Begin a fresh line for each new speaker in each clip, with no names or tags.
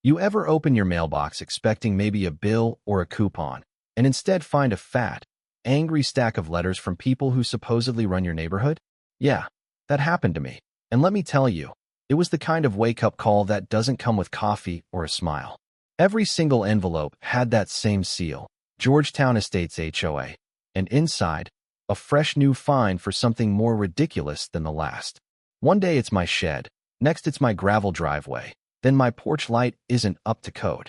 You ever open your mailbox expecting maybe a bill or a coupon, and instead find a fat, angry stack of letters from people who supposedly run your neighborhood? Yeah, that happened to me. And let me tell you, it was the kind of wake-up call that doesn't come with coffee or a smile. Every single envelope had that same seal, Georgetown Estates HOA, and inside, a fresh new fine for something more ridiculous than the last. One day it's my shed, next it's my gravel driveway, then my porch light isn't up to code.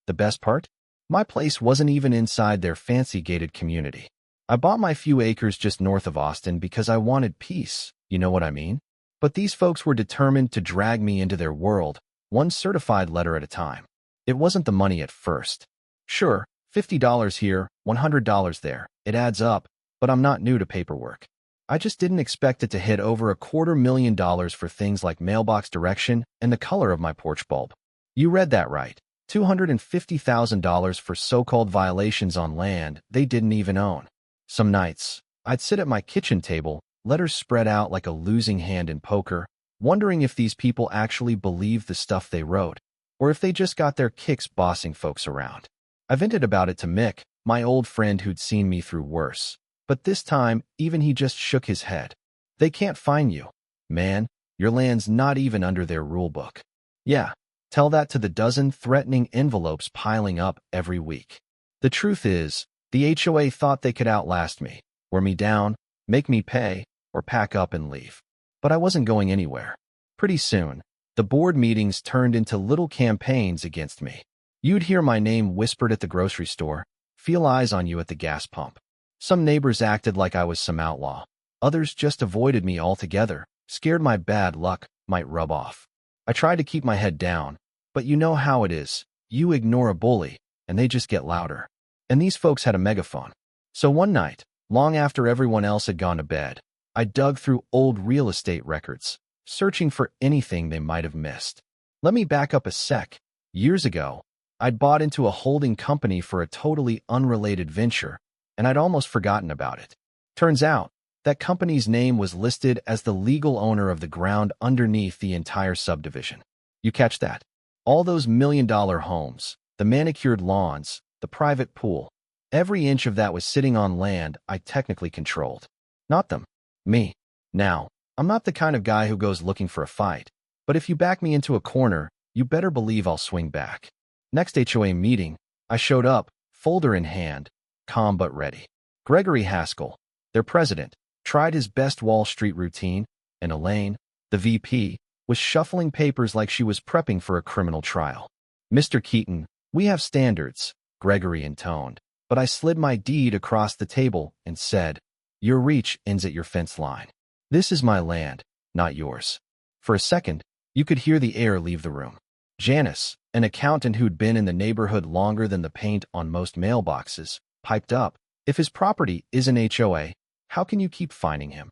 The best part? My place wasn't even inside their fancy gated community. I bought my few acres just north of Austin because I wanted peace, you know what I mean? But these folks were determined to drag me into their world, one certified letter at a time. It wasn't the money at first. Sure, $50 here, $100 there, it adds up, but I'm not new to paperwork. I just didn't expect it to hit over $250,000 for things like mailbox direction and the color of my porch bulb. You read that right. $250,000 for so-called violations on land they didn't even own. Some nights, I'd sit at my kitchen table, letters spread out like a losing hand in poker, wondering if these people actually believed the stuff they wrote, or if they just got their kicks bossing folks around. I vented about it to Mick, my old friend who'd seen me through worse. But this time, even he just shook his head. They can't fine you. Man, your land's not even under their rule book. Yeah, tell that to the dozen threatening envelopes piling up every week. The truth is, the HOA thought they could outlast me, wear me down, make me pay, or pack up and leave. But I wasn't going anywhere. Pretty soon, the board meetings turned into little campaigns against me. You'd hear my name whispered at the grocery store, feel eyes on you at the gas pump. Some neighbors acted like I was some outlaw. Others just avoided me altogether, scared my bad luck might rub off. I tried to keep my head down, but you know how it is. You ignore a bully, and they just get louder. And these folks had a megaphone. So one night, long after everyone else had gone to bed, I dug through old real estate records, searching for anything they might have missed. Let me back up a sec. Years ago, I'd bought into a holding company for a totally unrelated venture, and I'd almost forgotten about it. Turns out, that company's name was listed as the legal owner of the ground underneath the entire subdivision. You catch that? All those million-dollar homes, the manicured lawns, the private pool, every inch of that was sitting on land I technically controlled. Not them. Me. Now, I'm not the kind of guy who goes looking for a fight, but if you back me into a corner, you better believe I'll swing back. Next HOA meeting, I showed up, folder in hand, calm but ready. Gregory Haskell, their president, tried his best Wall Street routine, and Elaine, the VP, was shuffling papers like she was prepping for a criminal trial. Mr. Keaton, we have standards, Gregory intoned, but I slid my deed across the table and said, your reach ends at your fence line. This is my land, not yours. For a second, you could hear the air leave the room. Janice, an accountant who'd been in the neighborhood longer than the paint on most mailboxes, piped up, if his property is an HOA, how can you keep fining him?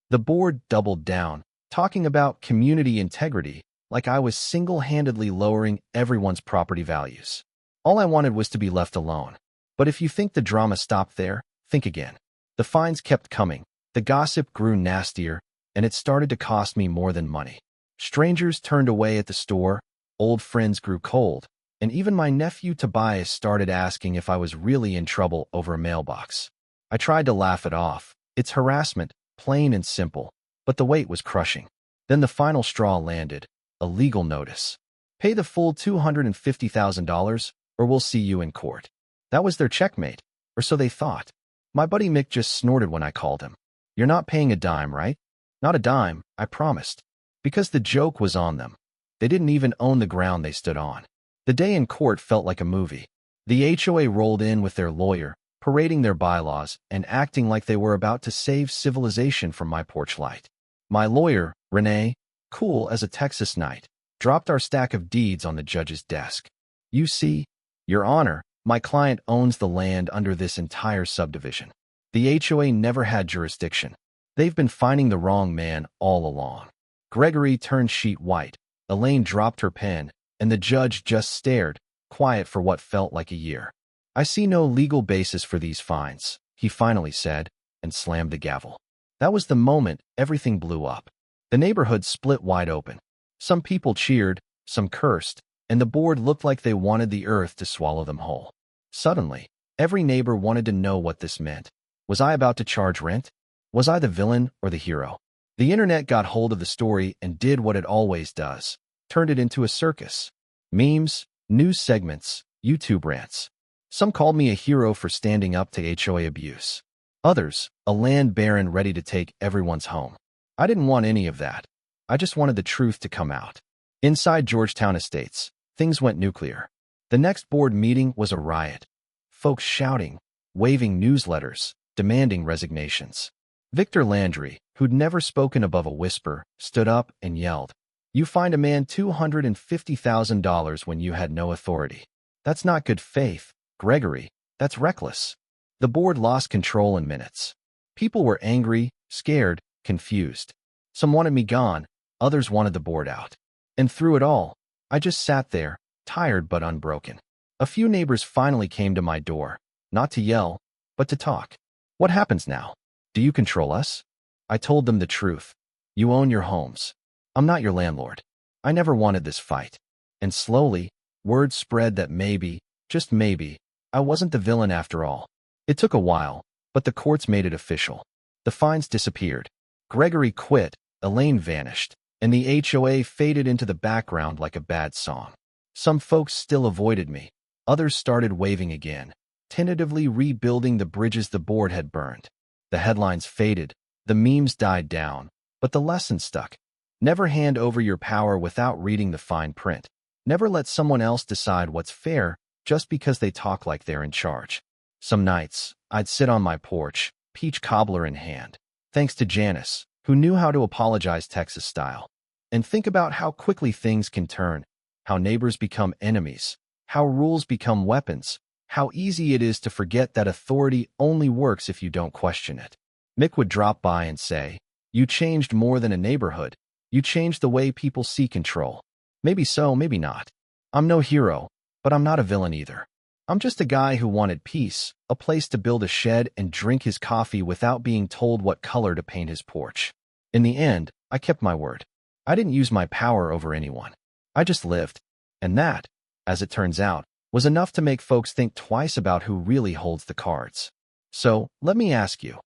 The board doubled down, talking about community integrity like I was single-handedly lowering everyone's property values. All I wanted was to be left alone. But if you think the drama stopped there, think again. The fines kept coming, the gossip grew nastier, and it started to cost me more than money. Strangers turned away at the store, old friends grew cold, and even my nephew Tobias started asking if I was really in trouble over a mailbox. I tried to laugh it off. It's harassment, plain and simple, but the weight was crushing. Then the final straw landed, a legal notice. Pay the full $250,000 or we'll see you in court. That was their checkmate, or so they thought. My buddy Mick just snorted when I called him. You're not paying a dime, right? Not a dime, I promised. Because the joke was on them. They didn't even own the ground they stood on. The day in court felt like a movie. The HOA rolled in with their lawyer, parading their bylaws and acting like they were about to save civilization from my porch light. My lawyer, Renee, cool as a Texas night, dropped our stack of deeds on the judge's desk. You see, Your Honor, my client owns the land under this entire subdivision. The HOA never had jurisdiction. They've been finding the wrong man all along. Gregory turned sheet white. Elaine dropped her pen, and the judge just stared, quiet for what felt like a year. I see no legal basis for these fines, he finally said, and slammed the gavel. That was the moment everything blew up. The neighborhood split wide open. Some people cheered, some cursed, and the board looked like they wanted the earth to swallow them whole. Suddenly, every neighbor wanted to know what this meant. Was I about to charge rent? Was I the villain or the hero? The internet got hold of the story and did what it always does. Turned it into a circus. Memes, news segments, YouTube rants. Some called me a hero for standing up to HOA abuse. Others, a land baron ready to take everyone's home. I didn't want any of that. I just wanted the truth to come out. Inside Georgetown Estates, things went nuclear. The next board meeting was a riot. Folks shouting, waving newsletters, demanding resignations. Victor Landry, who'd never spoken above a whisper, stood up and yelled, "You fined a man $250,000 when you had no authority. That's not good faith, Gregory. That's reckless." The board lost control in minutes. People were angry, scared, confused. Some wanted me gone, others wanted the board out. And through it all, I just sat there, tired but unbroken. A few neighbors finally came to my door, not to yell, but to talk. "What happens now? Do you control us?" I told them the truth. "You own your homes. I'm not your landlord. I never wanted this fight." And slowly, word spread that maybe, just maybe, I wasn't the villain after all. It took a while, but the courts made it official. The fines disappeared. Gregory quit, Elaine vanished, and the HOA faded into the background like a bad song. Some folks still avoided me. Others started waving again, tentatively rebuilding the bridges the board had burned. The headlines faded, the memes died down, but the lesson stuck. Never hand over your power without reading the fine print. Never let someone else decide what's fair just because they talk like they're in charge. Some nights, I'd sit on my porch, peach cobbler in hand, thanks to Janice, who knew how to apologize Texas style, and think about how quickly things can turn, how neighbors become enemies, how rules become weapons, how easy it is to forget that authority only works if you don't question it. Mick would drop by and say, "You changed more than a neighborhood. You changed the way people see control." Maybe so, maybe not. I'm no hero, but I'm not a villain either. I'm just a guy who wanted peace, a place to build a shed and drink his coffee without being told what color to paint his porch. In the end, I kept my word. I didn't use my power over anyone. I just lived. And that, as it turns out, was enough to make folks think twice about who really holds the cards. So, let me ask you,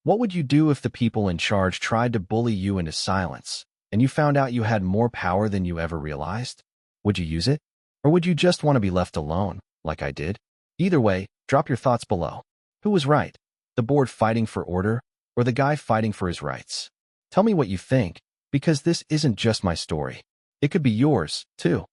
what would you do if the people in charge tried to bully you into silence, and you found out you had more power than you ever realized? Would you use it? Or would you just want to be left alone, like I did? Either way, drop your thoughts below. Who was right? The board fighting for order, or the guy fighting for his rights? Tell me what you think, because this isn't just my story. It could be yours, too.